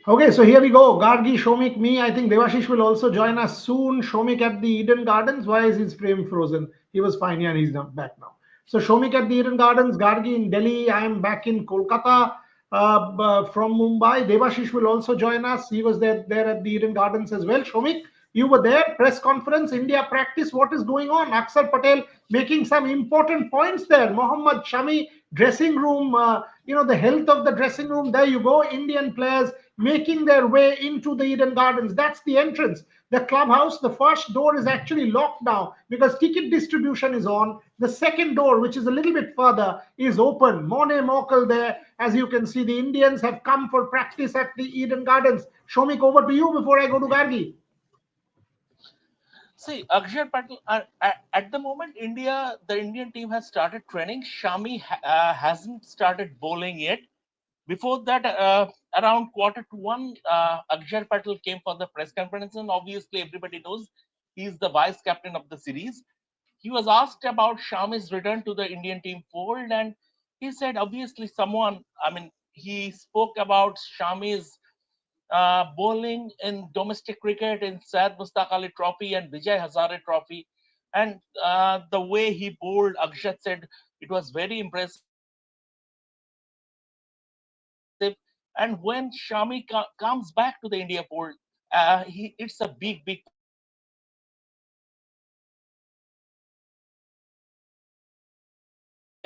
Okay, so here we go. Gargi, Shomik, me. I think Devashish will also join us soon. Shomik at the Eden Gardens. Why is his frame frozen? He was fine, yeah, and he's not back now. So Shomik at the Eden Gardens, Gargi in Delhi. I am back in Kolkata from Mumbai. Devashish will also join us. He was there at the Eden Gardens as well. Shomik, you were there. Press conference, India practice. What is going on? Axar Patel making some important points there. Mohammad Shami, dressing room. The health of the dressing room. There you go. Indian players making their way into the Eden Gardens. That's the entrance. The clubhouse, the first door is actually locked now because ticket distribution is on. The second door, which is a little bit further, is open. Mone Mokel there. As you can see, the Indians have come for practice at the Eden Gardens. Shomik, over to you before I go to Gargi. See, Akshar Patel, at the moment, the Indian team has started training. Shami hasn't started bowling yet. Before that, around quarter to one, Akshar Patel came for the press conference, and obviously everybody knows he's the vice captain of the series. He was asked about Shami's return to the Indian team fold, and he said, obviously, he spoke about Shami's bowling in domestic cricket in Syed Mustaq Ali Trophy and Vijay Hazare Trophy. And the way he bowled, Akshat said it was very impressive. And when Shami comes back to the India fold, it's a big positive for the India team.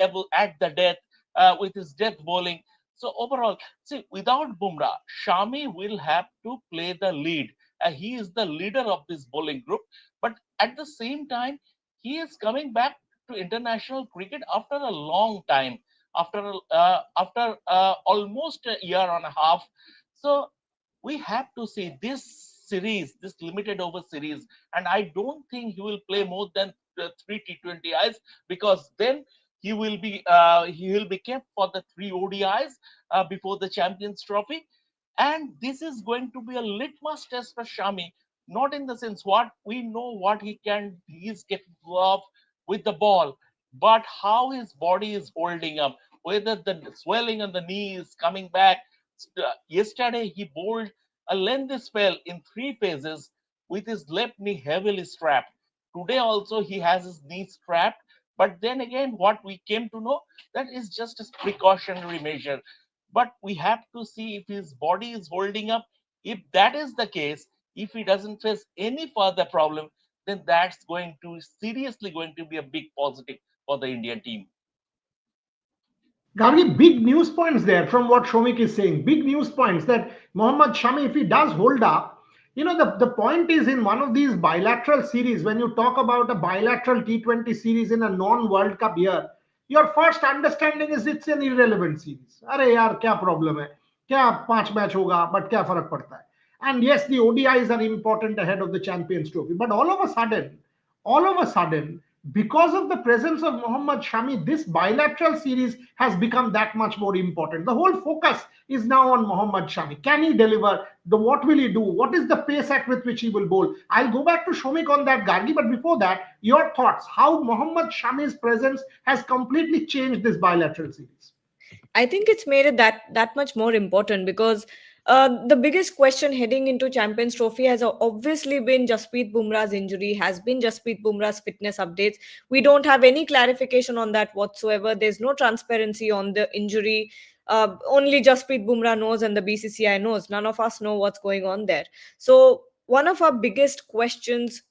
And obviously, Shami will be at the death with his death bowling. So overall, see, without Bumrah, Shami will have to play the lead. He is the leader of this bowling group, but at the same time, he is coming back to international cricket after a long time, after almost a year and a half. So we have to see this series, this limited over series, and I don't think he will play more than three T20Is, because then he will be kept for the three ODIs before the Champions Trophy, and this is going to be a litmus test for Shami. Not in the sense what we know what he is capable of with the ball, but how his body is holding up, whether the swelling on the knee is coming back. Yesterday he bowled a lengthy spell in three phases with his left knee heavily strapped. Today also he has his knee strapped, but then again, what we came to know, that is just a precautionary measure. But we have to see if his body is holding up. If that is the case, if he doesn't face any further problem, then that's going to seriously going to be a big positive for the Indian team. Gargi, big news points there from what Shomik is saying. Big news points that Mohammad Shami, if he does hold up, the point is in one of these bilateral series, when you talk about a bilateral T20 series in a non World Cup year, your first understanding is it's an irrelevant series. अरे यार क्या problem है क्या पांच match होगा but क्या फर्क पड़ता है. And yes, the ODIs are important ahead of the Champions Trophy, but all of a sudden, because of the presence of Mohammad Shami, this bilateral series has become that much more important. The whole focus is now on Mohammad Shami. Can he deliver? What will he do? What is the pace at with which he will bowl? I'll go back to Shomik on that, Gargi, but before that, your thoughts, how Mohammad Shami's presence has completely changed this bilateral series. I think it's made it that much more important because the biggest question heading into Champions Trophy has obviously been Jasprit Bumrah's injury, has been Jasprit Bumrah's fitness updates. We don't have any clarification on that whatsoever. There's no transparency on the injury. Only Jasprit Bumrah knows and the BCCI knows. None of us know what's going on there. So one of our biggest questions,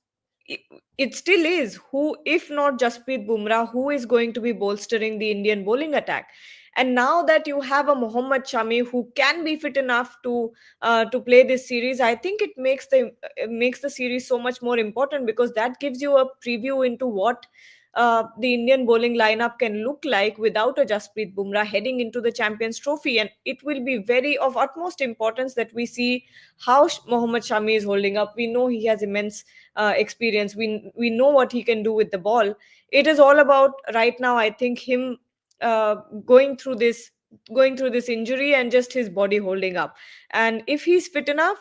it, it still is, who, if not Jasprit Bumrah, who is going to be bolstering the Indian bowling attack? And now that you have a Mohammad Shami who can be fit enough to play this series, I think it makes the series so much more important, because that gives you a preview into what the Indian bowling lineup can look like without a Jasprit Bumrah heading into the Champions Trophy. And it will be very of utmost importance that we see how Mohammad Shami is holding up. We know he has immense experience. We know what he can do with the ball. It is all about right now, I think, him uh, going through this going through this injury and just his body holding up. And if he's fit enough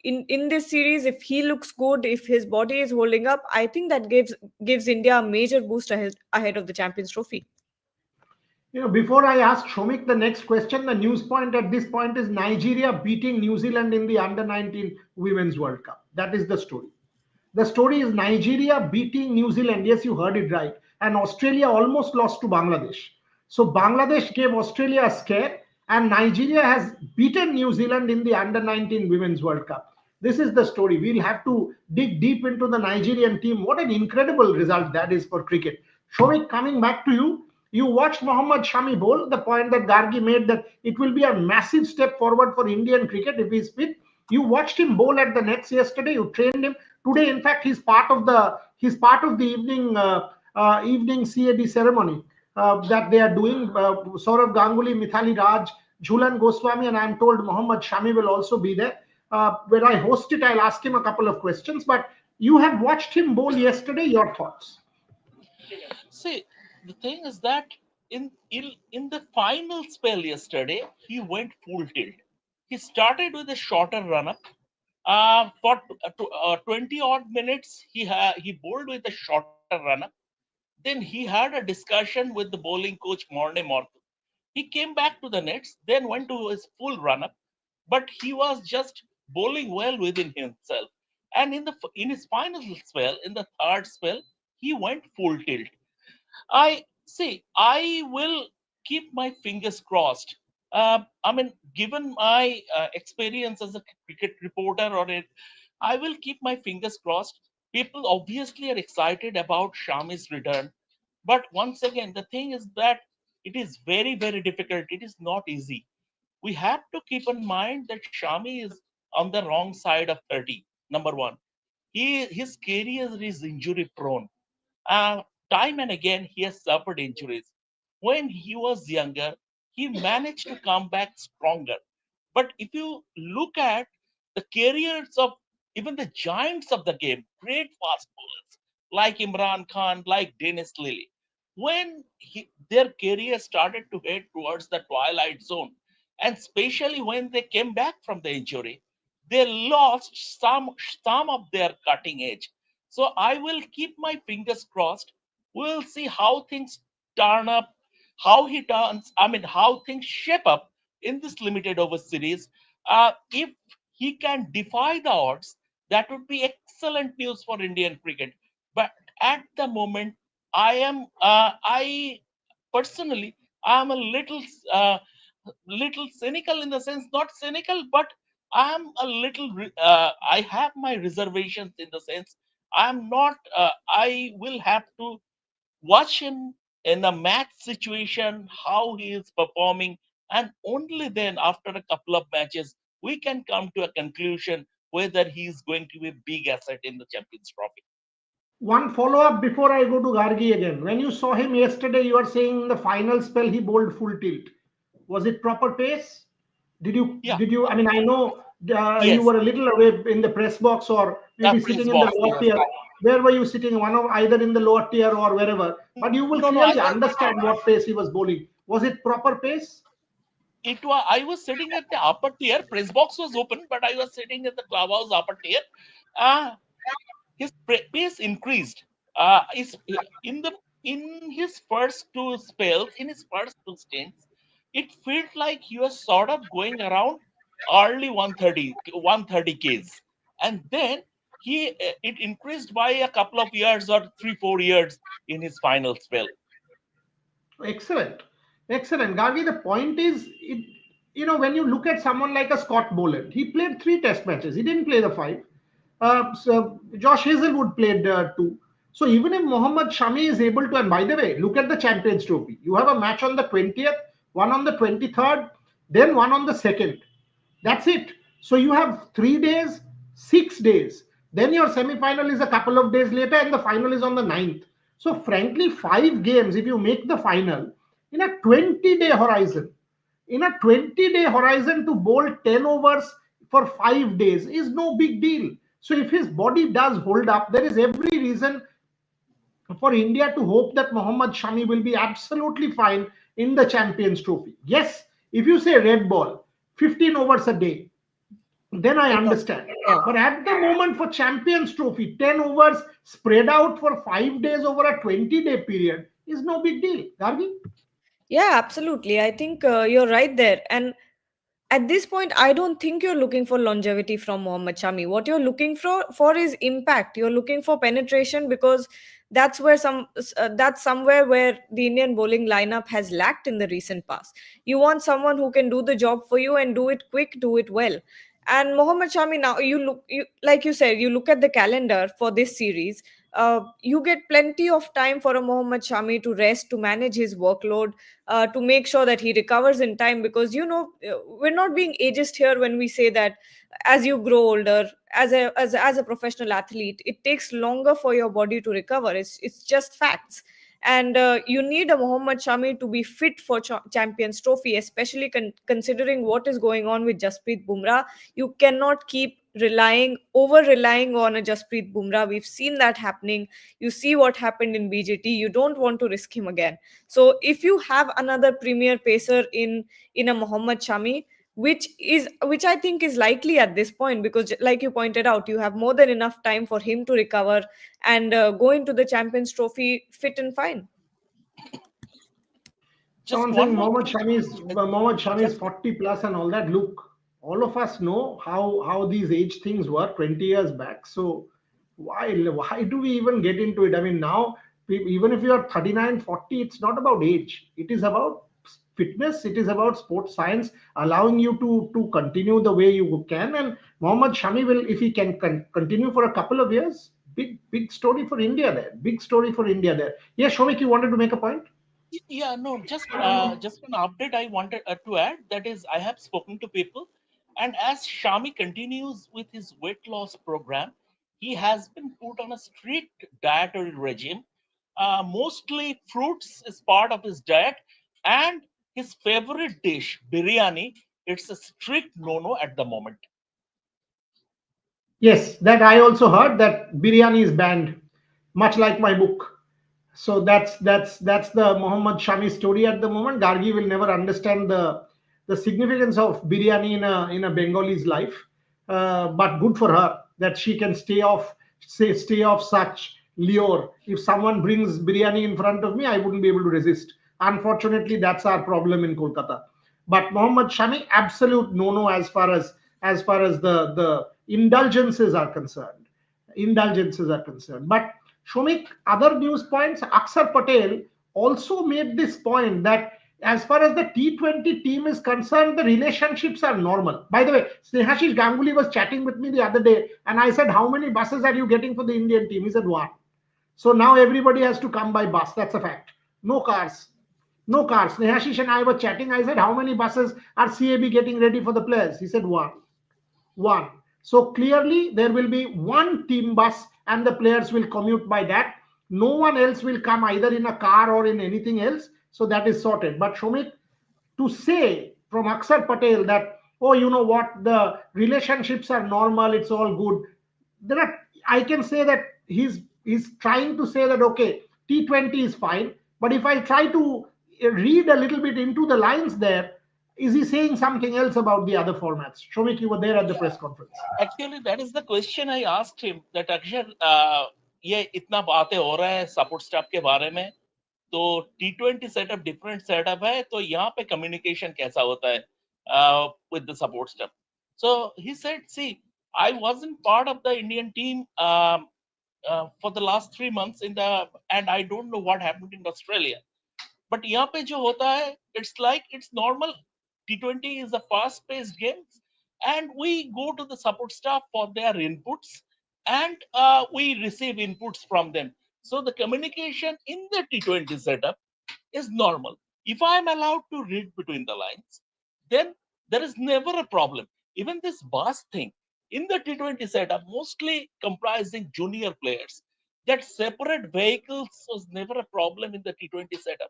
in this series, if he looks good, if his body is holding up, I think that gives India a major boost ahead of the Champions Trophy. Before I ask Shomik the next question, the news point at this point is Nigeria beating New Zealand in the Under 19 Women's World Cup. That is the story. The story is Nigeria beating New Zealand. Yes, you heard it right. And Australia almost lost to Bangladesh. So Bangladesh gave Australia a scare, and Nigeria has beaten New Zealand in the Under 19 Women's World Cup. This is the story. We'll have to dig deep into the Nigerian team. What an incredible result that is for cricket. Shomik, coming back to you. You watched Mohammad Shami bowl. The point that Gargi made that it will be a massive step forward for Indian cricket if he's fit. You watched him bowl at the nets yesterday. You trained him today. In fact, he's part of the evening CAD ceremony that they are doing. Saurav Ganguly, Mithali Raj, Jhulan Goswami, and I'm told Mohammad Shami will also be there. When I host it, I'll ask him a couple of questions. But you have watched him bowl yesterday. Your thoughts? See, the thing is that in the final spell yesterday, he went full tilt. He started with a shorter run up. For 20 odd minutes, he bowled with a shorter run up. Then he had a discussion with the bowling coach Morne Morton. He came back to the nets, then went to his full run up, but he was just bowling well within himself. And in his final spell, in the third spell, he went full tilt. I see. I will keep my fingers crossed. I mean, given my experience as a cricket reporter, I will keep my fingers crossed. People obviously are excited about Shami's return, but once again, the thing is that it is very, very difficult. It is not easy. We have to keep in mind that Shami is on the wrong side of 30. Number one, his career is injury prone. uh, Time and again, he has suffered injuries. When he was younger, he managed to come back stronger. But if you look at the careers of even the giants of the game, great fast bowlers like Imran Khan, like Dennis Lilly, when their career started to head towards the twilight zone, and especially when they came back from the injury, they lost some of their cutting edge. So I will keep my fingers crossed. We'll see how things turn up, how he turns, I mean, how things shape up in this limited over series. If he can defy the odds, that would be excellent news for Indian cricket. But at the moment, I personally, I am a little cynical, in the sense, not cynical, but I'm a little I have my reservations, in the sense I'm not I will have to watch him in a match situation, how he is performing, and only then, after a couple of matches, we can come to a conclusion whether he is going to be a big asset in the Champions Trophy. One follow up before I go to Gargi again. When you saw him yesterday, you are saying in the final spell he bowled full tilt. Was it proper pace? Did you Yeah, did you? I mean, I know you yes, were a little away in the press box, or maybe Prince sitting in the box, lower yes. tier. Where were you sitting? One of either in the lower tier or wherever. But you will No, no, I clearly was. understand what pace he was bowling. Was it proper pace? I was sitting at the upper tier. Press box was open, but I was sitting at the clubhouse upper tier. Uh, his pace increased. Is in his first two spells, in his first two stints, it felt like he was sort of going around early 130 Ks, and then it increased by a couple of years, or 3 4 years, in his final spell. Excellent. Excellent. Gargi, the point is, when you look at someone like a Scott Boland, he played three test matches. He didn't play the five. So Josh Hazelwood played two. So even if Mohammad Shami is able to, and by the way, look at the Champions Trophy. You have a match on the 20th, one on the 23rd, then one on the 2nd. That's it. So you have 3 days, 6 days. Then your semi-final is a couple of days later, and the final is on the 9th. So frankly, 5 games, if you make the final in a 20-day horizon, to bowl 10 overs for 5 days is no big deal. So if his body does hold up, there is every reason for India to hope that Mohammad Shami will be absolutely fine in the Champions Trophy. Yes, if you say red ball, 15 overs a day, then I It was, understand. yeah. But at the moment for Champions Trophy, 10 overs spread out for 5 days over a 20-day period is no big deal. Gargi? Yeah, absolutely. I think you're right there. And at this point, I don't think you're looking for longevity from Mohammad Shami. What you're looking for is impact. You're looking for penetration, because that's somewhere where the Indian bowling lineup has lacked in the recent past. You want someone who can do the job for you and do it quick, do it well. And Mohammad Shami, now you like you said, you look at the calendar for this series. You get plenty of time for a Mohammad Shami to rest, to manage his workload, to make sure that he recovers in time, because we're not being ageist here when we say that as you grow older, as a professional athlete, it takes longer for your body to recover. It's just facts. And you need a Mohammad Shami to be fit for Champions Trophy, especially considering what is going on with Jasprit Bumrah. You cannot keep relying on a Jasprit Bumrah. We've seen that happening. You see what happened in BJT. You don't want to risk him again. So if you have another premier pacer in a Mohammad Shami, which I think is likely at this point, because like you pointed out, you have more than enough time for him to recover and go into the Champions Trophy fit and fine. Just Someone one saying more thing. Mohammad Shami is Just 40 plus and all that. Look, all of us know how these age things were 20 years back. So why do we even get into it? I mean, now even if you are 39, 40, it's not about age. It is about fitness. It is about sports science allowing you to continue the way you can. And Mohammad Shami will, if he can continue for a couple of years, big story for India there. Big story for India there. Yes, Shomik, you wanted to make a point. Yeah, no, just an update I wanted to add. That is, I have spoken to people, and as Shami continues with his weight loss program, he has been put on a strict dietary regime. Mostly fruits is part of his diet, and his favorite dish, biryani, it's a strict no-no at the moment. Yes, that I also heard that biryani is banned, much like my book. So that's the Muhammad Shami story at the moment. Gargi will never understand the significance of biryani in a Bengali's life, but good for her that she can stay off such lure. If someone brings biryani in front of me, I wouldn't be able to resist. Unfortunately, that's our problem in Kolkata. But Mohammad Shami, absolute no-no as far as the indulgences are concerned. Indulgences are concerned. But Shomik, other news points, Axar Patel also made this point that as far as the T20 team is concerned, the relationships are normal. By the way, Snehashish Ganguly was chatting with me the other day, and I said, how many buses are you getting for the Indian team? He said, one. So now everybody has to come by bus. That's a fact. No cars. No cars. Snehashish and I were chatting. I said, how many buses are CAB getting ready for the players? He said, one. One. So clearly there will be one team bus and the players will commute by that. No one else will come either in a car or in anything else. So that is sorted. But Shomit, to say from Axar Patel that, oh, you know what, the relationships are normal, it's all good. There are, I can say that he's trying to say that okay, T20 is fine, but if I try to read a little bit into the lines there, is he saying something else about the other formats? Shomik, you were there at the Yeah, press conference. actually, that is the question I asked him. That Akshar, ये इतना बातें हो रहा है support staff के बारे में, तो T20 सेटअप डिफरेंट सेटअप है, तो यहाँ पे कम्युनिकेशन कैसा होता है with the support staff? So he said, see, I wasn't part of the Indian team for the last 3 months and I don't know what happened in Australia. But यहाँ पे जो होता है, it's normal. T20 is a fast paced game, and we go to the support staff for their inputs, and we receive inputs from them. So the communication in the T20 setup is normal. If I am allowed to read between the lines, then there is never a problem. Even this bus thing in the T20 setup, mostly comprising junior players, that separate vehicles was never a problem in the T20 setup.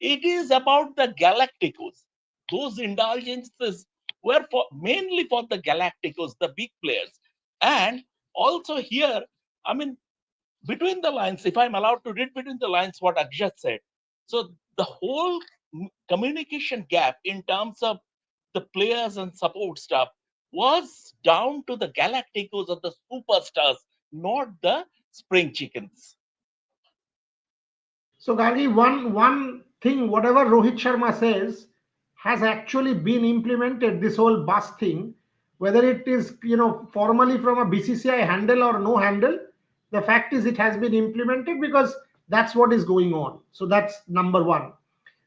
It is about the Galacticos. Those indulgences were mainly for the Galacticos, the big players. And also here, I mean, between the lines, if I'm allowed to read between the lines what Akshat said. So the whole communication gap in terms of the players and support staff was down to the Galacticos of the superstars, not the spring chickens. So Gargi, one think whatever Rohit Sharma says has actually been implemented. This whole bus thing, whether it is formally from a BCCI handle or no handle, the fact is it has been implemented because that's what is going on. So that's number one.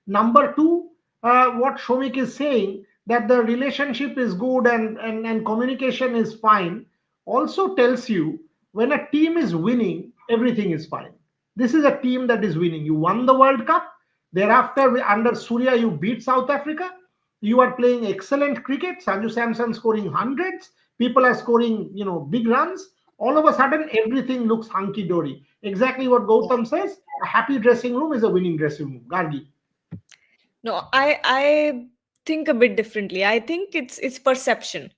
Number two, what Shomik is saying, that the relationship is good and communication is fine, also tells you when a team is winning, everything is fine. This is a team that is winning. You won the World Cup. Thereafter, under Surya, you beat South Africa. You are playing excellent cricket. Sanju Samson scoring hundreds. People are scoring, big runs. All of a sudden, everything looks hunky dory. Exactly what Gautam says. A happy dressing room is a winning dressing room. Gargi. No, I think a bit differently. I think it's perception.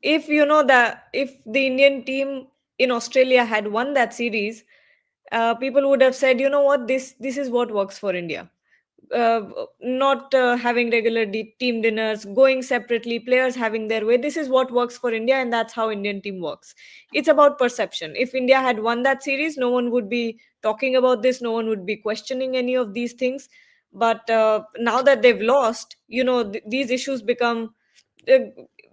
If you know that if the Indian team in Australia had won that series, people would have said, you know what, this is what works for India. uh, Not having regular team dinners, going separately, players having their way. This is what works for India, and that's how Indian team works. It's about perception. If India had won that series, no one would be talking about this. No one would be questioning any of these things. But now that they've lost, these issues uh,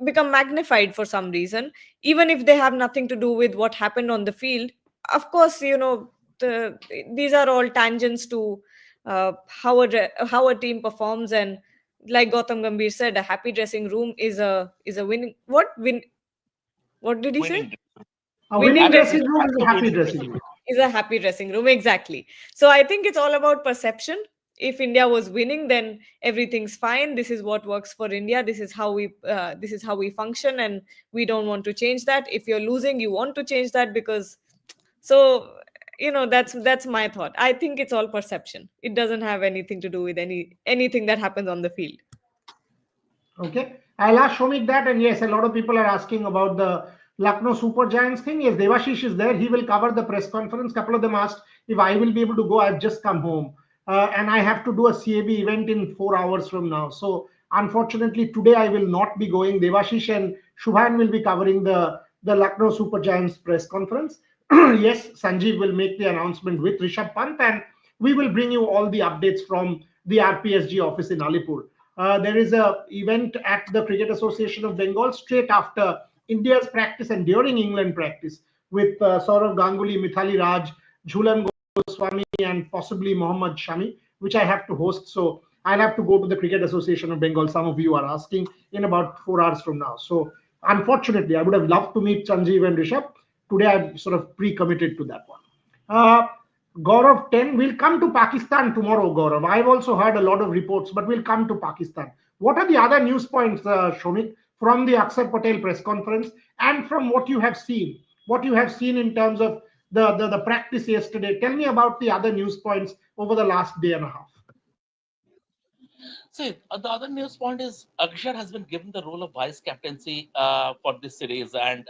become magnified for some reason, even if they have nothing to do with what happened on the field. Of course, these are all tangents to how a team performs. And like Gautam Gambhir said, a happy dressing room is a winning what did he say? Winning. A Winning winning dressing dressing Happy, room is a happy happy winning dressing dressing room. room. is a happy dressing room, exactly. So I think it's all about perception. If India was winning, then everything's fine. This is what works for India. This is how we function, and we don't want to change that. If you're losing, you want to change that, because so that's my thought. I think it's all perception. It doesn't have anything to do with anything that happens on the field. Okay. I'll ask Shomik that. And yes, a lot of people are asking about the Lucknow Super Giants thing. Yes, Devashish is there. He will cover the press conference. Couple of them asked if I will be able to go. I've just come home. And I have to do a CAB event in 4 hours from now. So unfortunately, today I will not be going. Devashish and Shubhan will be covering the Lucknow Super Giants press conference. Yes, Sanjeev will make the announcement with Rishabh Pant, and we will bring you all the updates from the RPSG office in Alipur. There is a event at the Cricket Association of Bengal straight after India's practice and during England practice with Saurav Ganguly, Mithali Raj, Jhulan Goswami, and possibly Mohammad Shami, which I have to host. So I'll have to go to the Cricket Association of Bengal. Some of you are asking in about 4 hours from now. So unfortunately, I would have loved to meet Sanjeev and Rishabh. Today, I'm sort of pre-committed to that one. Uh, Gaurav 10, we'll come to Pakistan tomorrow, Gaurav. I've also heard a lot of reports, but we'll come to Pakistan. What are the other news points, Shomik, from the Axar Patel press conference and from what you have seen? What you have seen in terms of the practice yesterday? Tell me about the other news points over the last day and a half. See, the other news point is Akshar has been given the role of vice captaincy for this series, and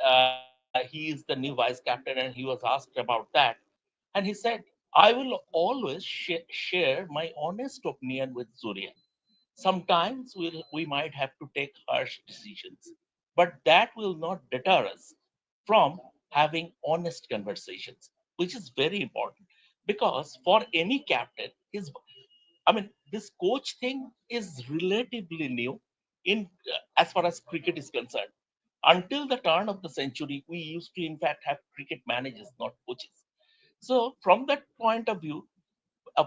he is the new vice captain, and he was asked about that. And he said, I will always share my honest opinion with Surya. Sometimes we might have to take harsh decisions, but that will not deter us from having honest conversations, which is very important because for any captain, this coach thing is relatively new in as far as cricket is concerned. Until the turn of the century, we used to, in fact, have cricket managers, not coaches. So, from that point of view, a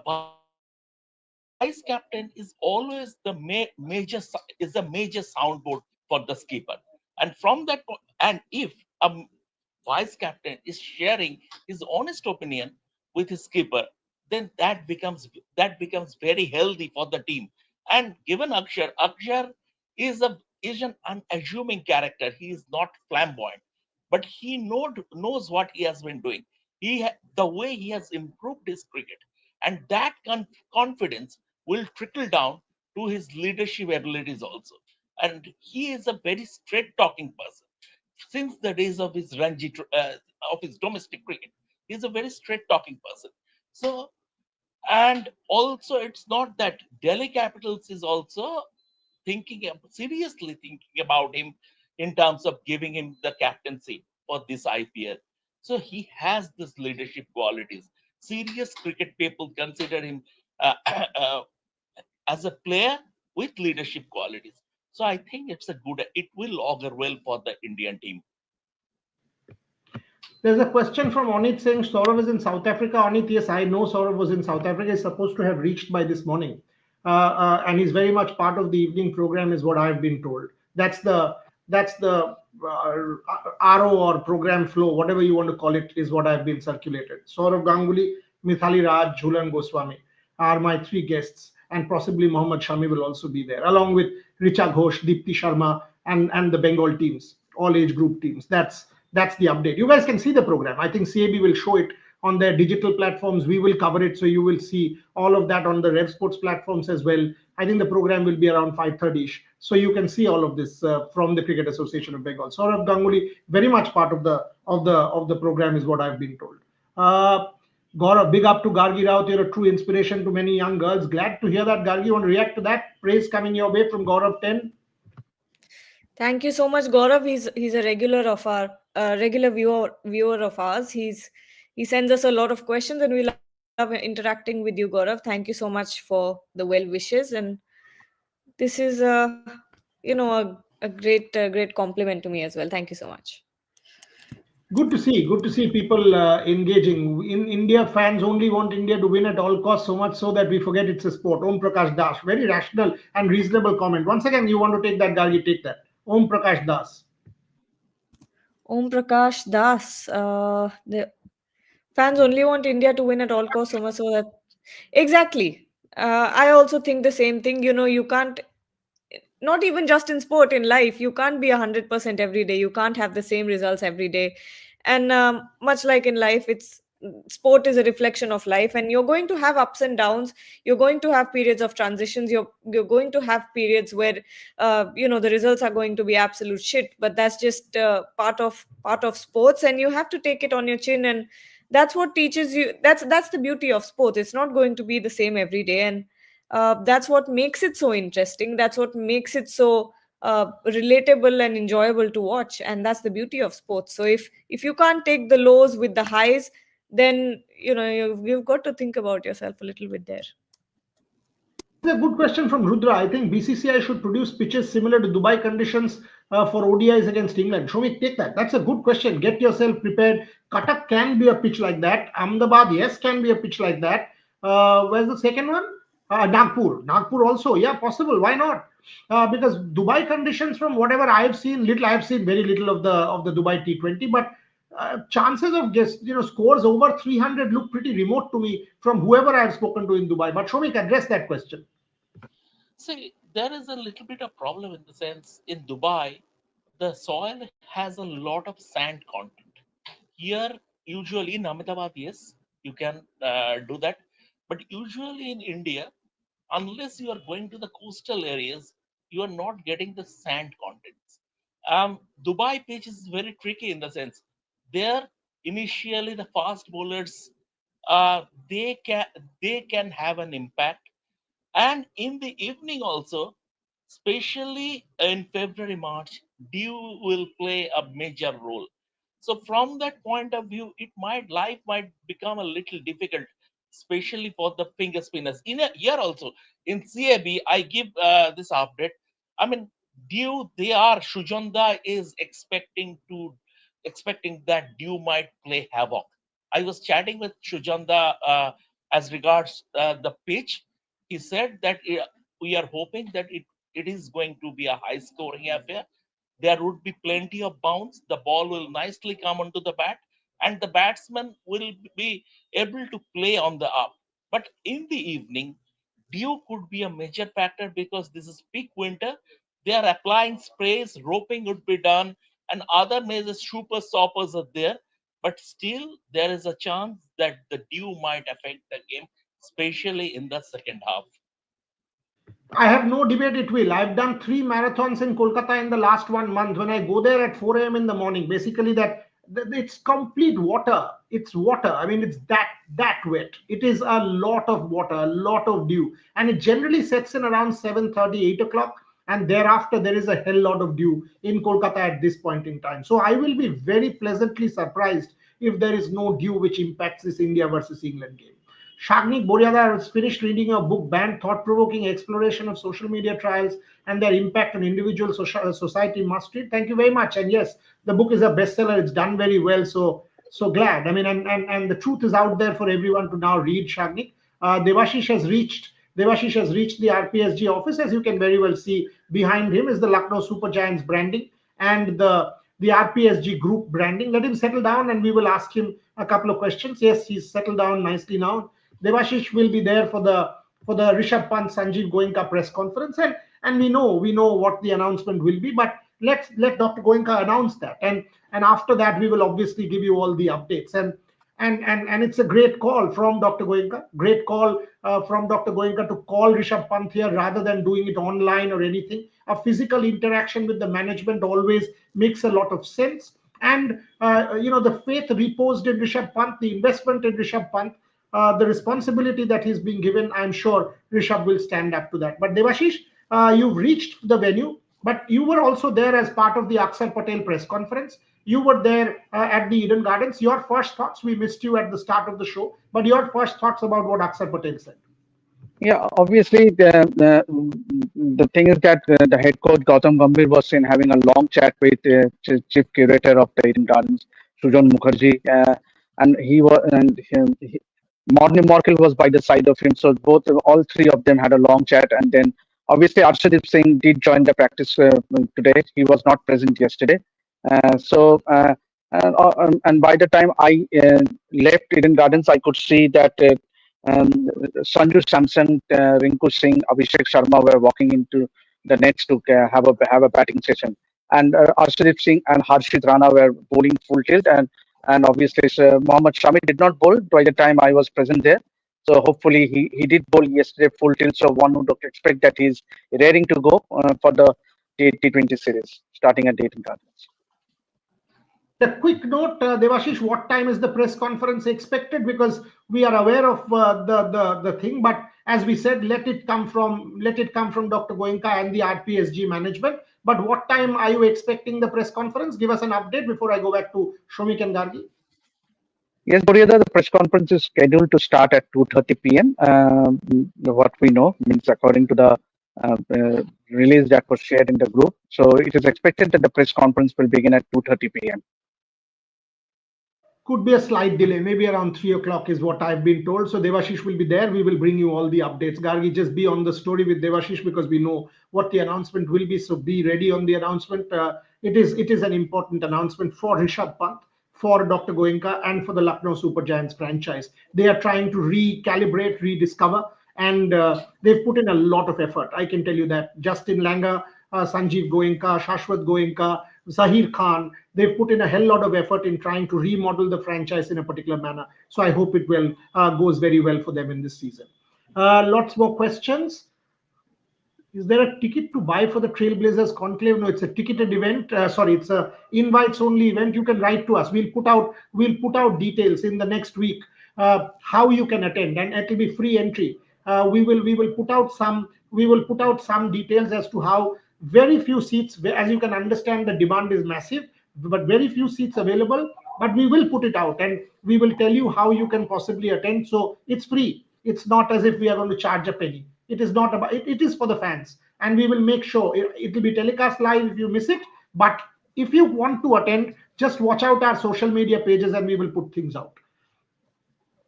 vice captain is always the major soundboard for the skipper, and from that and if a vice captain is sharing his honest opinion with his skipper, then that becomes very healthy for the team. And given Akshar is an unassuming character. He is not flamboyant, but he knows what he has been doing. The way he has improved his cricket, and that confidence will trickle down to his leadership abilities also. And he is a very straight talking person since the days of his of his domestic cricket. He's a very straight talking person. So, and also it's not that Delhi Capitals is also seriously thinking about him in terms of giving him the captaincy for this IPL. So he has this leadership qualities. Serious cricket people consider him uh, as a player with leadership qualities. So I think it will augur well for the Indian team. There's a question from Onit saying Saurav is in South Africa. Onit, yes, I know Saurav was in South Africa. He's supposed to have reached by this morning. And he's very much part of the evening program, is what I've been told. That's the RO or program flow, whatever you want to call it, is what I've been circulated. Saurav Ganguly, Mithali Raj, Jhulan Goswami are my three guests, and possibly Mohammad Shami will also be there, along with Richa Ghosh, Deepti Sharma, and the Bengal teams, all age group teams. That's the update. You guys can see the program. I think CAB will show it on their digital platforms. We will cover it, so you will see all of that on the Rev Sports platforms as well. I think the program will be around 5:30ish, so you can see all of this from the Cricket Association of Bengal. Saurav Ganguly, very much part of the program, is what I've been told. Uh, Gaurav, big up to Gargi Rao. You're a true inspiration to many young girls. Glad to hear that, Gargi. You want to react to that? Praise coming your way from Gaurav 10. Thank you so much, Gaurav. He's a regular of our regular viewer of ours. He sends us a lot of questions, and we love interacting with you, Gaurav. Thank you so much for the well wishes, and this is a great compliment to me as well. Thank you so much. Good to see people engaging. In India, fans only want India to win at all costs, so much so that we forget it's a sport. Om Prakash Das, very rational and reasonable comment. Once again, you want to take that, Gargi, take that. Om Prakash Das. Om Prakash Das. The fans only want India to win at all costs, so much so that exactly. I also think the same thing. You can't, not even just in sport, in life, you can't be 100% every day. You can't have the same results every day, and much like in life, it's sport is a reflection of life, and you're going to have ups and downs. You're going to have periods of transitions. You're going to have periods where the results are going to be absolute shit, but that's just part of sports, and you have to take it on your chin. And that's what teaches you. That's the beauty of sports. It's not going to be the same every day, and that's what makes it so interesting. That's what makes it so relatable and enjoyable to watch, and that's the beauty of sports. So if you can't take the lows with the highs, then you've got to think about yourself a little bit there. This is a good question from Rudra. I think BCCI should produce pitches similar to Dubai conditions for ODIs against England. Shomik, take that. That's a good question. Get yourself prepared. Cuttack can be a pitch like that. Ahmedabad, yes, can be a pitch like that. Where's the second one? Nagpur. Nagpur also, yeah, possible. Why not? Because Dubai conditions, from whatever I've seen, I've seen very little of the Dubai T20, but chances of scores over 300 look pretty remote to me from whoever I've spoken to in Dubai. But Shomik, address that question. See, there is a little bit of problem in the sense in Dubai, the soil has a lot of sand content. Here, usually in Ahmedabad, yes, you can do that. But usually in India, unless you are going to the coastal areas, you are not getting the sand contents. Dubai pitch is very tricky in the sense there initially the fast bowlers uh, they can they can have an impact, and in the evening also, especially in February, March, dew will play a major role. So from that point of view, life might become a little difficult, especially for the finger spinners. In a year also, in CAB, I give this update. I mean, dew they are Shujonda is expecting that dew might play havoc. I was chatting with Shujanda as regards the pitch. He said that we are hoping that it is going to be a high scoring affair. There would be plenty of bounce. The ball will nicely come onto the bat, and the batsman will be able to play on the up. But in the evening, dew could be a major factor because this is peak winter. They are applying sprays, roping would be done, and other major super stoppers are there. But still, there is a chance that the dew might affect the game, especially in the second half. I have no debate it will. I've done 3 marathons in Kolkata in the last 1 month. When I go there at 4 a.m. in the morning, basically it's complete water. It's water. I mean, it's that wet. It is a lot of water, a lot of dew, and it generally sets in around 7:30, 8 o'clock, and thereafter there is a hell lot of dew in Kolkata at this point in time. So I will be very pleasantly surprised if there is no dew which impacts this India versus England game. Shagnik Boryada has finished reading your book, Banned Thought-Provoking Exploration of Social Media Trials and Their Impact on Individual Society Must Read. Thank you very much. And yes, the book is a bestseller. It's done very well. So glad. I mean, and the truth is out there for everyone to now read, Shagnik. Devashish has reached the RPSG office. As you can very well see, behind him is the Lucknow Super Giants branding and the RPSG group branding. Let him settle down and we will ask him a couple of questions. Yes, he's settled down nicely now. Devashish will be there for the Rishabh Pant Sanjeev Goenka press conference, and we know what the announcement will be. But let Dr. Goenka announce that, and after that we will obviously give you all the updates. And it's a great call from Dr. Goenka. Great call from Dr. Goenka to call Rishabh Pant here rather than doing it online or anything. A physical interaction with the management always makes a lot of sense. And the faith reposed in Rishabh Pant, the investment in Rishabh Pant, the responsibility that he's being given, I'm sure Rishabh will stand up to that. But Devashish, you've reached the venue, but you were also there as part of the Axar Patel press conference. You were there at the Eden Gardens. Your first thoughts, we missed you at the start of the show, but your first thoughts about what Axar Patel said. Yeah, obviously the thing is that the head coach Gautam Gambhir was in having a long chat with chief curator of the Eden Gardens, Sujan Mukherjee, and he was Morning Morkel was by the side of him. So all three of them had a long chat, and then obviously Arshdeep Singh did join the practice today. He was not present yesterday. And by the time I left Eden Gardens, I could see that um, Sanju Samson, Rinku Singh, Abhishek Sharma were walking into the nets to have a batting session, and Arshdeep Singh and Harshit Rana were bowling full tilt, and obviously Mohammad Shami did not bowl by the time I was present there. So hopefully he did bowl yesterday full tilt. So one would expect that he's raring to go for the T20 series starting at Dayton Gardens. A quick note, Devashish, what time is the press conference expected? Because we are aware of the thing, but as we said, let it come from Dr. Goenka and the RPSG management. But what time are you expecting the press conference? Give us an update before I go back to Shomik and Gargi. Yes, Boryada, the press conference is scheduled to start at 2:30 p.m. What we know means according to the release that was shared in the group. So it is expected that the press conference will begin at 2:30 p.m. Could be a slight delay, maybe around 3 o'clock is what I've been told. So Devashish will be there. We will bring you all the updates. Gargi, just be on the story with Devashish because we know what the announcement will be. So be ready on the announcement. It is an important announcement for Rishabh Pant, for Dr. Goenka, and for the Lucknow Super Giants franchise. They are trying to recalibrate, rediscover, and they've put in a lot of effort. I can tell you that. Justin Langer, Sanjeev Goenka, Shashwat Goenka, Zahir Khan, they've put in a hell lot of effort in trying to remodel the franchise in a particular manner. So I hope it will goes very well for them in this season. Lots more questions. Is there a ticket to buy for the Trailblazers Conclave? No, it's a ticketed event. Sorry, it's a invites only event. You can write to us. We'll put out details in the next week how you can attend, and it will be free entry. We will put out some details as to how very few seats. As you can understand, the demand is massive, but very few seats available. But we will put it out, and we will tell you how you can possibly attend. So it's free. It's not as if we are going to charge a penny. It is not about it, it is for the fans, and we will make sure it will be telecast live if you miss it. But if you want to attend, just watch out our social media pages and we will put things out.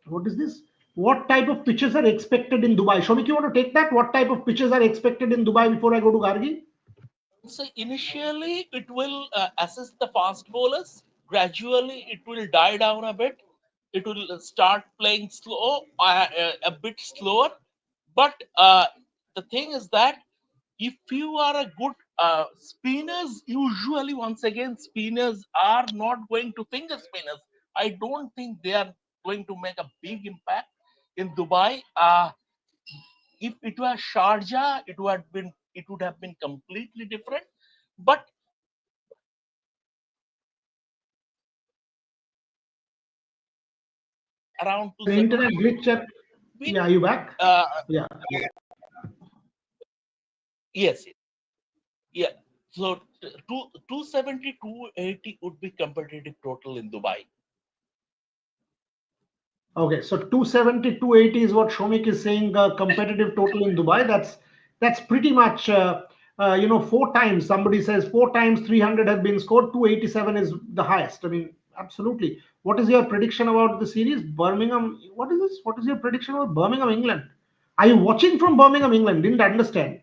What is this? What type of pitches are expected in Dubai? Shomik, you want to take that? What type of pitches are expected in Dubai before I go to Gargi? So initially, it will assist the fast bowlers. Gradually, it will die down a bit. It will start playing a bit slower. But the thing is that if you are a good spinners, usually once again spinners are not going to finger spinners. I don't think they are going to make a big impact in Dubai. If it was Sharjah, it would have been completely different. But around The internet glitch. we, Yeah, are you back? uh, Yeah. yes, yeah. So 270, 280 would be competitive total in Dubai. Okay, so 270, 280 is what Shomik is saying, competitive total in Dubai. That's pretty much, four times. Somebody says four times 300 have been scored. 287 is the highest. I mean, absolutely. What is your prediction about the series? Birmingham. What is this? What is your prediction about Birmingham, England? Are you watching from Birmingham, England? Didn't understand.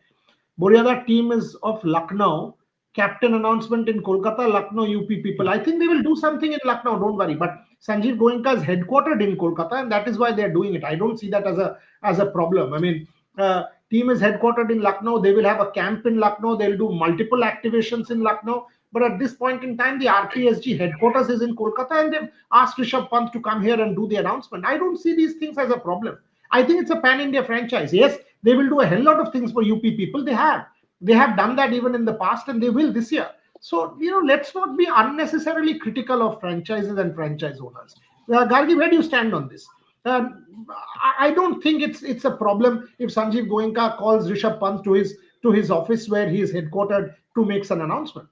Boryada team is of Lucknow. Captain announcement in Kolkata, Lucknow UP people. I think they will do something in Lucknow, don't worry. But Sanjeev Goenka is headquartered in Kolkata, and that is why they are doing it. I don't see that as a problem. I mean, team is headquartered in Lucknow. They will have a camp in Lucknow. They'll do multiple activations in Lucknow. But at this point in time, the RPSG headquarters is in Kolkata, and they've asked Rishabh Pant to come here and do the announcement. I don't see these things as a problem. I think it's a pan-India franchise. Yes, they will do a hell lot of things for UP people. They have done that even in the past, and they will this year. So let's not be unnecessarily critical of franchises and franchise owners. Gargi, where do you stand on this? I don't think it's a problem if Sanjeev Goenka calls Rishabh Pant to his office where he is headquartered to make an announcement.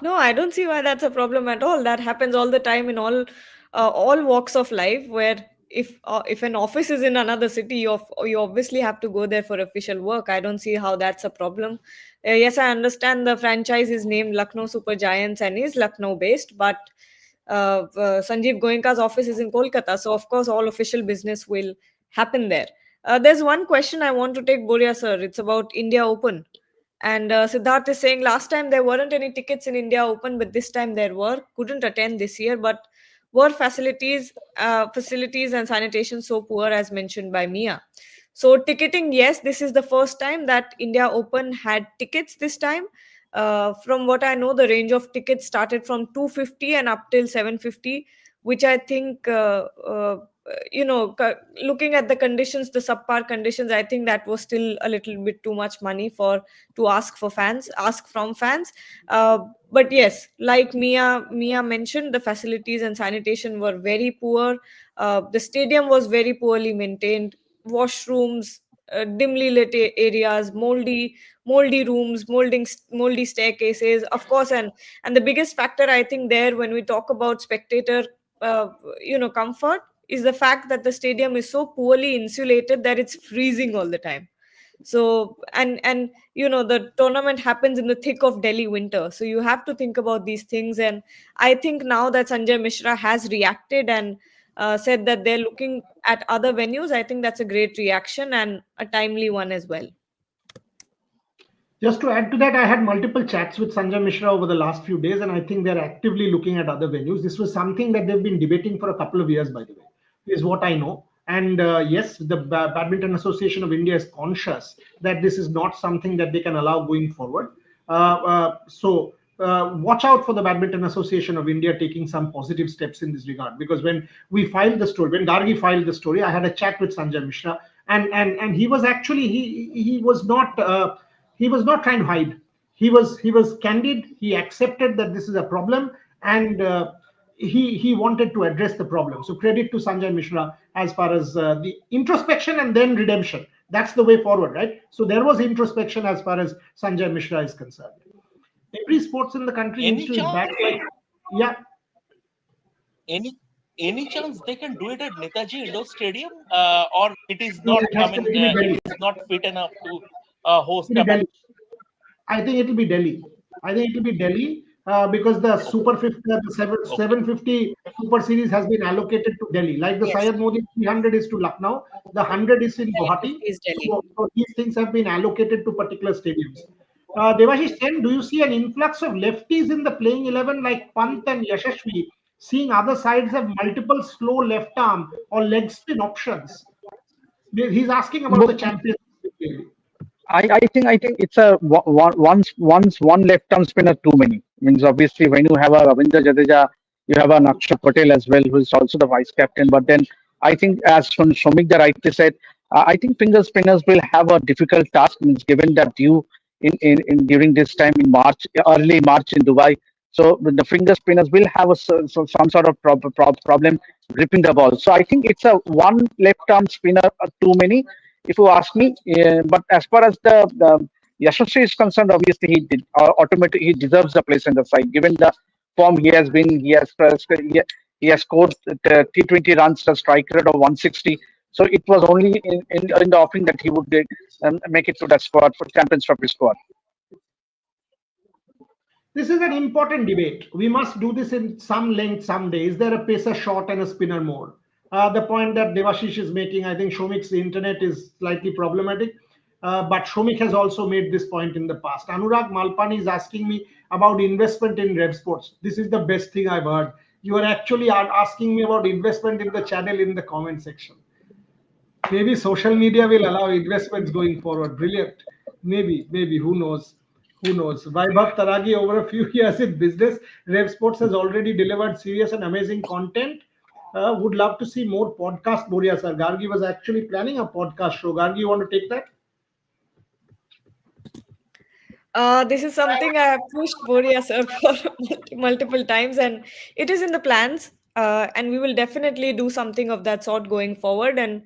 No, I don't see why that's a problem at all. That happens all the time in all walks of life. Where if an office is in another city, you obviously have to go there for official work. I don't see how that's a problem. Yes, I understand the franchise is named Lucknow Super Giants and is Lucknow based, but Sanjeev Goenka's office is in Kolkata, so of course all official business will happen there. There's one question I want to take, Boria sir. It's about India Open. And Siddharth is saying last time there weren't any tickets in India Open, but this time there were. Couldn't attend this year, but were facilities and sanitation so poor as mentioned by Mia. So ticketing, yes, this is the first time that India Open had tickets this time. From what I know, the range of tickets started from 250 and up till 750, which I think looking at the conditions, the subpar conditions, I think that was still a little bit too much money to ask from fans. But yes, like Mia mentioned, the facilities and sanitation were very poor. The stadium was very poorly maintained. Washrooms, dimly lit areas, moldy rooms, moldy staircases, of course. And the biggest factor, I think, there when we talk about spectator uh, comfort, is the fact that the stadium is so poorly insulated that it's freezing all the time. So and the tournament happens in the thick of Delhi winter, so you have to think about these things. And I think now that Sanjay Mishra has reacted and said that they're looking at other venues, I think that's a great reaction and a timely one as well. Just to add to that, I had multiple chats with Sanjay Mishra over the last few days, and I think they're actively looking at other venues. This was something that they've been debating for a couple of years, by the way, is what I know. And yes, the Badminton Association of India is conscious that this is not something that they can allow going forward. So watch out for the Badminton Association of India taking some positive steps in this regard. Because when we filed the story, when Gargi filed the story, I had a chat with Sanjay Mishra, and he was actually he was not trying to hide. He was candid. He accepted that this is a problem, and he wanted to address the problem. So credit to Sanjay Mishra as far as the introspection and then redemption. That's the way forward, right? So there was introspection as far as Sanjay Mishra is concerned. Every sports in the country needs Any to be chance? back. Like, yeah, Any any chance they can do it at Netaji Indoor Stadium, or it is no, not? it I has to mean, be it Delhi. is not fit enough to host It'll be Delhi. capacity. I think it'll be Delhi. I think it'll be Delhi because the Okay, Super 50, the okay, 750 Super Series has been allocated to Delhi. Like the Yes, Syed Modi 300 is to Lucknow, the 100 is in Guwahati. 750 is Delhi. So these things have been allocated to particular stadiums. Devashish Sen, do you see an influx of lefties in the playing 11 like Pant and Yashashvi, seeing other sides have multiple slow left arm or leg spin options? He's asking about the champions. I think it's a once one left arm spinner too many. Means obviously when you have a Ravindra Jadeja, you have an Axar Patel as well, who is also the vice captain. But then I think, as Shomik rightly said, I think finger spinners will have a difficult task. Means given that due in during this time in March, early March in Dubai. So the finger spinners will have some sort of problem gripping the ball. So I think it's a one left arm spinner too many, if you ask me. But as far as the Yashasvi is concerned, obviously he did automatically he deserves the place in the side given the form he has been. He He has scored T20 runs, a strike rate of 160. So it was only in the offing that he would make it to that squad for Champions Trophy squad. This is an important debate. We must do this in some length someday. Is there a pacer short and a spinner more? The point that Devashish is making, I think Shomik's internet is slightly problematic, but Shomik has also made this point in the past. Anurag Malpani is asking me about investment in Rev Sports. This is the best thing I've heard. You are actually asking me about investment in the channel in the comment section. Maybe social media will allow investments going forward. Brilliant. Maybe. Who knows? Who knows? Vaibhav Taragi, over a few years in business, Rev Sports has already delivered serious and amazing content. Would love to see more podcast. Boria sir, Gargi was actually planning a podcast show. Gargi, you want to take that? This is something I have pushed Boria sir for multiple times, and it is in the plans. And we will definitely do something of that sort going forward. And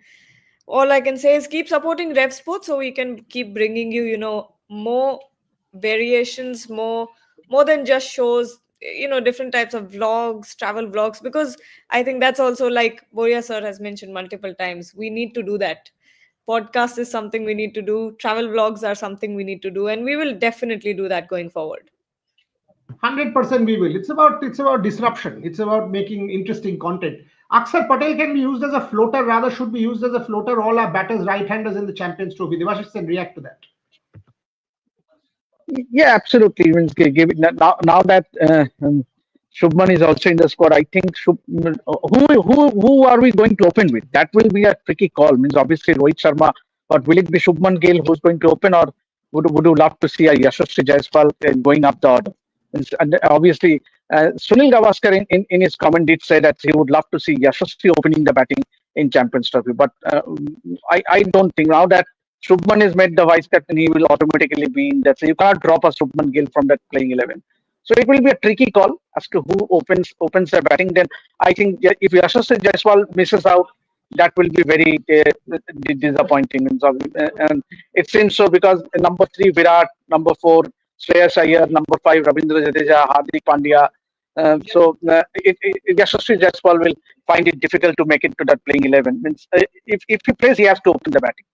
all I can say is keep supporting Rev Sports so we can keep bringing you, more variations, more than just shows, different types of vlogs, travel vlogs, because I think that's also, like Boria sir has mentioned multiple times, we need to do that. Podcast is something we need to do. Travel vlogs are something we need to do, and we will definitely do that going forward. 100% we will. It's about disruption. It's about making interesting content. Axar Patel can be used as a floater, rather should be used as a floater. All our batters right-handers in the Champions Trophy. Devashish can react to that. Yeah, absolutely. Means give it now that Shubman is also in the squad. I think who are we going to open with? That will be a tricky call. Means obviously Rohit Sharma, but will it be Shubman Gill who's going to open, or would you love to see a Yashasvi Jaiswal going up the order? And obviously, Sunil Gavaskar in his comment did say that he would love to see Yashasvi opening the batting in Champions Trophy. But I don't think now that Shubman is made the vice captain, he will automatically be in that. So you cannot drop a Shubman Gill from that playing 11. So it will be a tricky call as to who opens the batting. Then I think if Yashasvi Jaiswal misses out, that will be very disappointing. And it seems so because number 3 Virat, number 4 Shreyas Iyer, number 5 Ravindra Jadeja, Hardik Pandya. Yashasvi Jaiswal will find it difficult to make it to that playing 11. Means if he plays, he has to open the batting.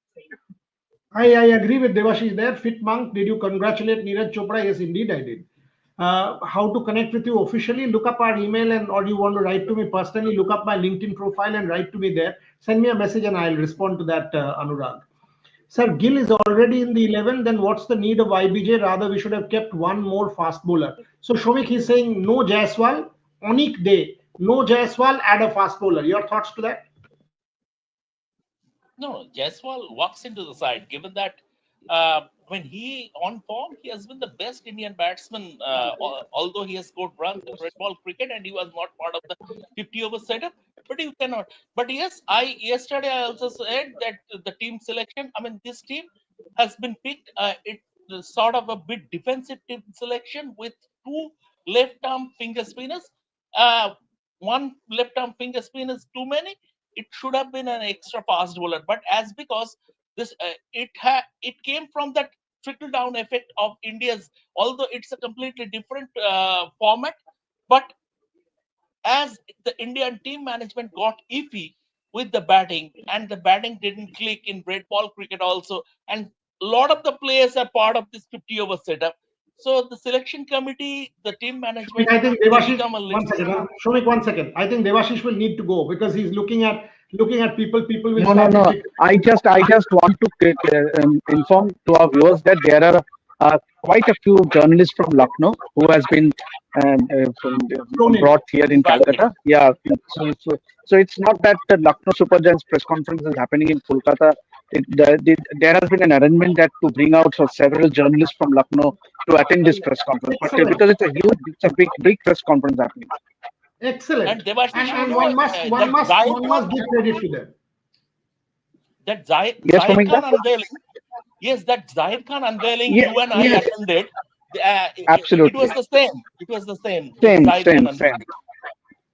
I agree with Devashish there. Fit Monk, did you congratulate Neeraj Chopra? Yes, indeed I did. How to connect with you officially? Look up our email, and or you want to write to me personally, look up my LinkedIn profile and write to me there. Send me a message and I'll respond to that, Anurag. Sir, Gill is already in the 11. Then what's the need of IBJ? Rather, we should have kept one more fast bowler. So Shomik is saying no Jaiswal, Onik Day, no Jaiswal, add a fast bowler. Your thoughts to that? No, Jaiswal walks into the side, given that when he on form, he has been the best Indian batsman, although he has scored runs in red ball cricket and he was not part of the 50 over setup. But you cannot. But yes, yesterday I also said that the team selection, I mean, this team has been picked. It's sort of a bit defensive team selection with 2 left arm finger spinners. One left arm finger spinner is too many. It should have been an extra fast bowler, but as because this it came from that trickle down effect of India's, although it's a completely different format, but as the Indian team management got iffy with the batting and the batting didn't click in red ball cricket also, and a lot of the players are part of this 50 over setup. So the selection committee, the team Shomik, management, I think they Devashish, become a one little. second. Shomik, 1 second. I think Devashish will need to go because he's looking at people. People will No. start to click. I just want to inform to our viewers that there are quite a few journalists from Lucknow who has been Thrown in. brought here in Calcutta. Yeah, so it's not that the Lucknow Super Giants press conference is happening in Kolkata. There has been an arrangement that to bring out several journalists from Lucknow to attend this press conference, but Excellent. because it's a big press conference happening. Excellent. And Devashish, And one must give credit to them. that Yes, Zahir Momita? Khan unveiling. Yes, that Zahir Khan unveiling, Yeah, you and I yes, attended. It absolutely. was the same. It was the same. This Same, Zahir Khan same, unveiling. same.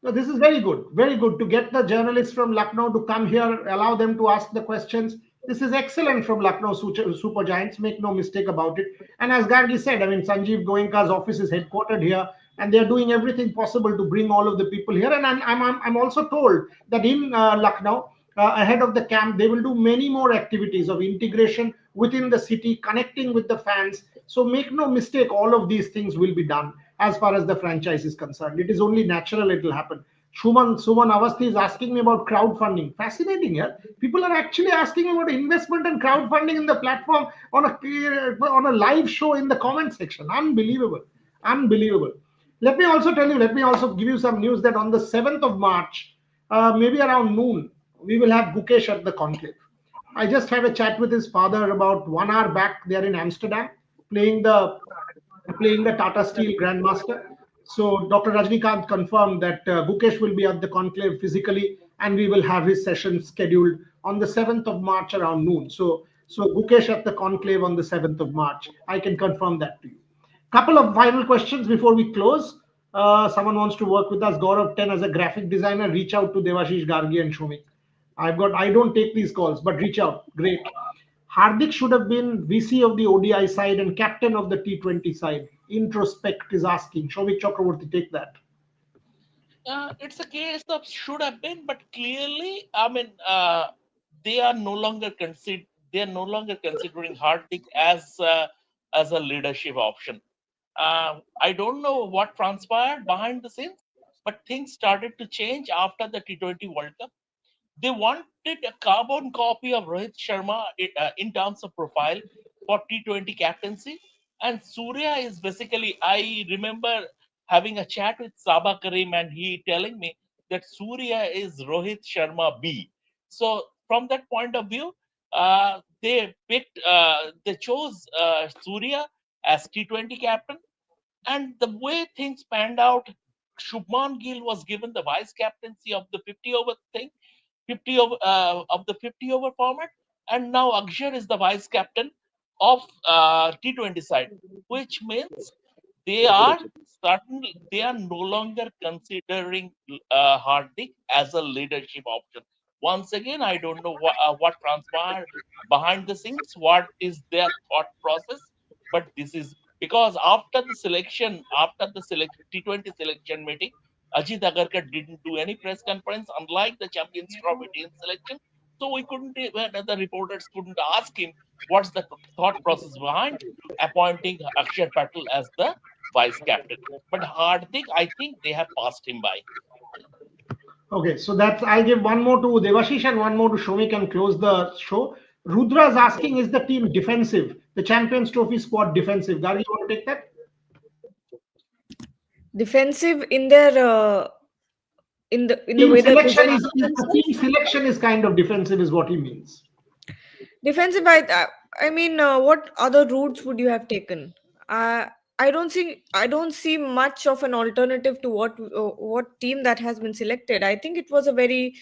So this is very good to get the journalists from Lucknow to come here, allow them to ask the questions. This is excellent from Lucknow Super Giants, make no mistake about it. And as Gargi said, I mean, Sanjeev Goenka's office is headquartered here. and they are doing everything possible to bring all of the people here. And I'm also told that in Lucknow, ahead of the camp, they will do many more activities of integration within the city, connecting with the fans. So make no mistake, all of these things will be done as far as the franchise is concerned. It is only natural it will happen. Suman Avasthi is asking me about crowdfunding. Fascinating, yeah. People are actually asking me about investment and crowdfunding in the platform on a live show in the comment section. Unbelievable, unbelievable. Let me also tell you. Let me also give you some news that on the 7th of March, maybe around noon, we will have Gukesh at the conclave. I just had a chat with his father about 1 hour back. They are in Amsterdam playing the Tata Steel Grandmaster. So Dr. Rajnikant confirmed that Gukesh will be at the conclave physically, and we will have his session scheduled on the 7th of March around noon. So Gukesh at the conclave on the 7th of March. I can confirm that to you. Couple of final questions before we close. Someone wants to work with us. Gaurav 10 as a graphic designer. Reach out to Devashish Gargi and Shomik. I don't take these calls, but reach out. Great. Hardik should have been VC of the ODI side and captain of the T20 side. Introspect is asking. Shomik Chakraborty, take that. It's a case of should have been, but clearly, I mean, they are no longer consider they are no longer considering Hardik as a leadership option. I don't know what transpired behind the scenes, but things started to change after the T20 World Cup. They wanted a carbon copy of Rohit Sharma in terms of profile for T20 captaincy. And Surya is basically, I remember having a chat with Saba Karim and he telling me that Surya is Rohit Sharma B. So from that point of view, they chose Surya as T20 captain. And the way things panned out, Shubman Gill was given the vice captaincy of the 50 over thing 50 of the 50 over format, and now Akshar is the vice captain of T20 side, which means they are no longer considering Hardik as a leadership option. Once again, I don't know what transpired behind the scenes, what is their thought process, but this is because after the T20 selection meeting, Ajit Agarkar didn't do any press conference, unlike the Champions Trophy team selection. So we couldn't, the reporters couldn't ask him what's the thought process behind appointing Axar Patel as the vice captain. But Hardik, I think they have passed him by. Okay, so that's I'll give one more to Devashish and one more to Shomik and close the show. Rudra is asking, is the team defensive? The Champions Trophy squad defensive? Gary, you want to take that? Defensive in their in the Team way they're selection presenting is the themselves. team selection is kind of defensive, is what he means. Defensive, I mean, what other routes would you have taken? I don't see much of an alternative to what team that has been selected. I think it was a very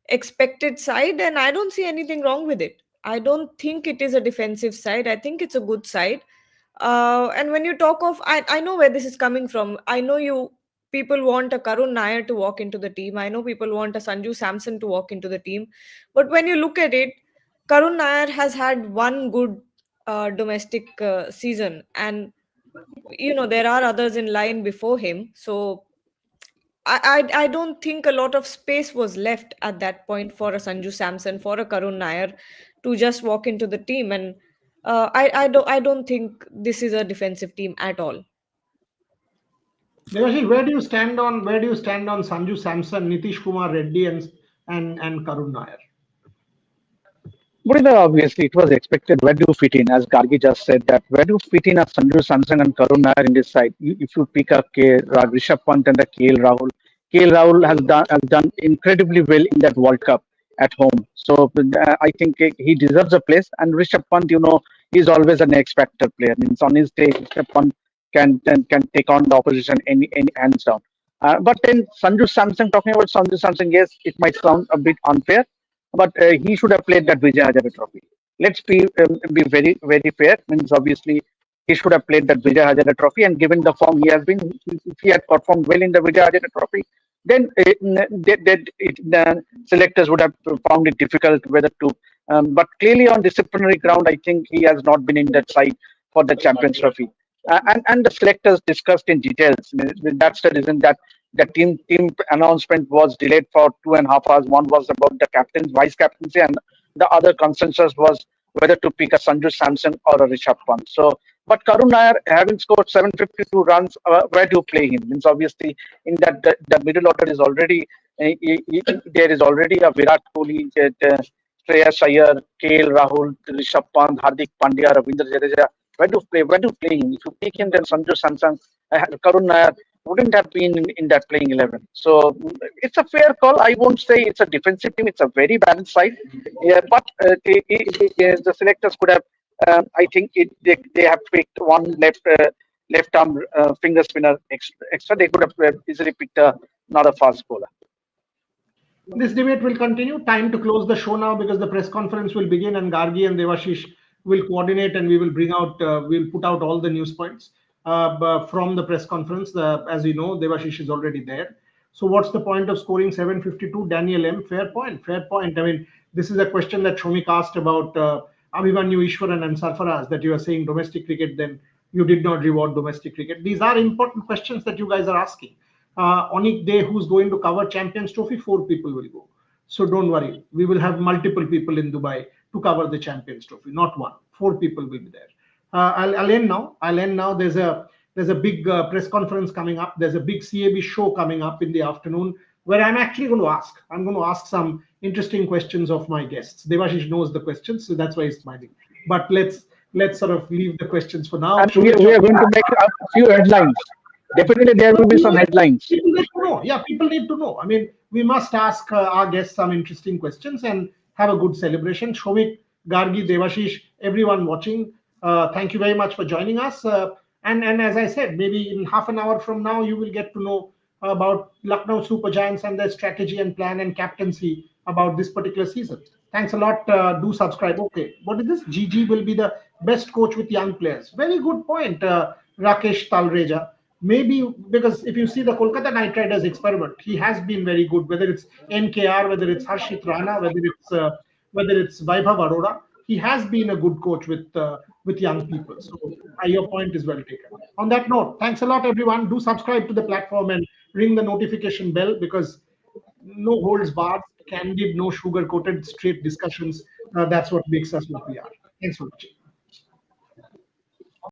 expected side, and I don't see anything wrong with it. I don't think it is a defensive side. I think it's a good side. And when you talk of, I know where this is coming from. I know you people want a Karun Nair to walk into the team. I know people want a Sanju Samson to walk into the team. But when you look at it, Karun Nair has had one good domestic season, and there are others in line before him. So I don't think a lot of space was left at that point for a Sanju Samson, for a Karun Nair to just walk into the team. And I don't think this is a defensive team at all. Devashish, where do you stand on Sanju Samson, Nitish Kumar Reddy, and Karun Nair? But obviously, it was expected. Where do you fit in? As Gargi just said, that where do you fit in as Sanju Samson and Karun Nair in this side? If you pick up Rishabh Pant and the KL Rahul has done incredibly well in that World Cup at home. So I think he deserves a place. And Rishabh Pant, is always an X factor player. Means on his day, Rishabh Pant can take on the opposition any hands down. But then Sanju Samson, talking about Sanju Samson, yes, it might sound a bit unfair, but he should have played that Vijay Hazare Trophy. Let's be very very fair. Means obviously he should have played that Vijay Hazare Trophy, and given the form he has been, if he had performed well in the Vijay Hazare Trophy, then the selectors would have found it difficult whether to. But clearly on disciplinary ground, I think he has not been in that side for the Champions Trophy. and the selectors discussed in details. I mean, that's the reason that the team announcement was delayed for 2.5 hours. One was about the captain's vice captaincy, and the other consensus was whether to pick a Sanju Samson or a Rishabh Pant. So, but Karun Nair, having scored 752 runs, where do you play him? Means obviously in that the middle order is already there is already a Virat Kohli, Shreyas Iyer, KL Rahul, Rishabh Pant, Hardik Pandya, Ravindra Jadeja. Where do you play him? If you pick him, then Sanju Samson, Karun Nair wouldn't have been in that playing 11. So it's a fair call. I won't say it's a defensive team. It's a very balanced side. Yeah, but the selectors could have. I think they have picked one left arm finger spinner extra. They could have easily picked another fast bowler. This debate will continue. Time to close the show now because the press conference will begin and Gargi and Devashish will coordinate and we will we'll put out all the news points from the press conference. As you know, Devashish is already there. So what's the point of scoring 752? Daniel M. Fair point. Fair point. I mean, this is a question that Shomik asked about Abhimanyu Ishwaran and Sarfaraz, that you are saying domestic cricket, then you did not reward domestic cricket. These are important questions that you guys are asking. On each day, who's going to cover Champions Trophy? 4 people will go. So don't worry. We will have multiple people in Dubai to cover the Champions Trophy, not one. 4 people will be there. I'll end now. There's a big press conference coming up. There's a big CAB show coming up in the afternoon where I'm actually going to ask. I'm going to ask some interesting questions of my guests. Devashish knows the questions, so that's why he's smiling. But let's sort of leave the questions for now. And we are going to make a few headlines. Definitely, there will be some headlines. People need to know. Yeah, people need to know. I mean, we must ask our guests some interesting questions and have a good celebration. Shomik, Gargi, Devashish, everyone watching, thank you very much for joining us. And as I said, maybe in half an hour from now, you will get to know about Lucknow Super Giants and their strategy and plan and captaincy about this particular season. Thanks a lot. Do subscribe. Okay, what is this? GG will be the best coach with young players. Very good point, Rakesh Talreja. Maybe because if you see the Kolkata Knight Riders experiment, he has been very good. Whether it's NKR, whether it's Harshit Rana, whether it's Vaibhav Arora, he has been a good coach with young people. So your point is well taken. On that note, thanks a lot, everyone. Do subscribe to the platform and ring the notification bell because no holds barred, candid, no sugar coated, straight discussions. That's what makes us what we are. Thanks for watching.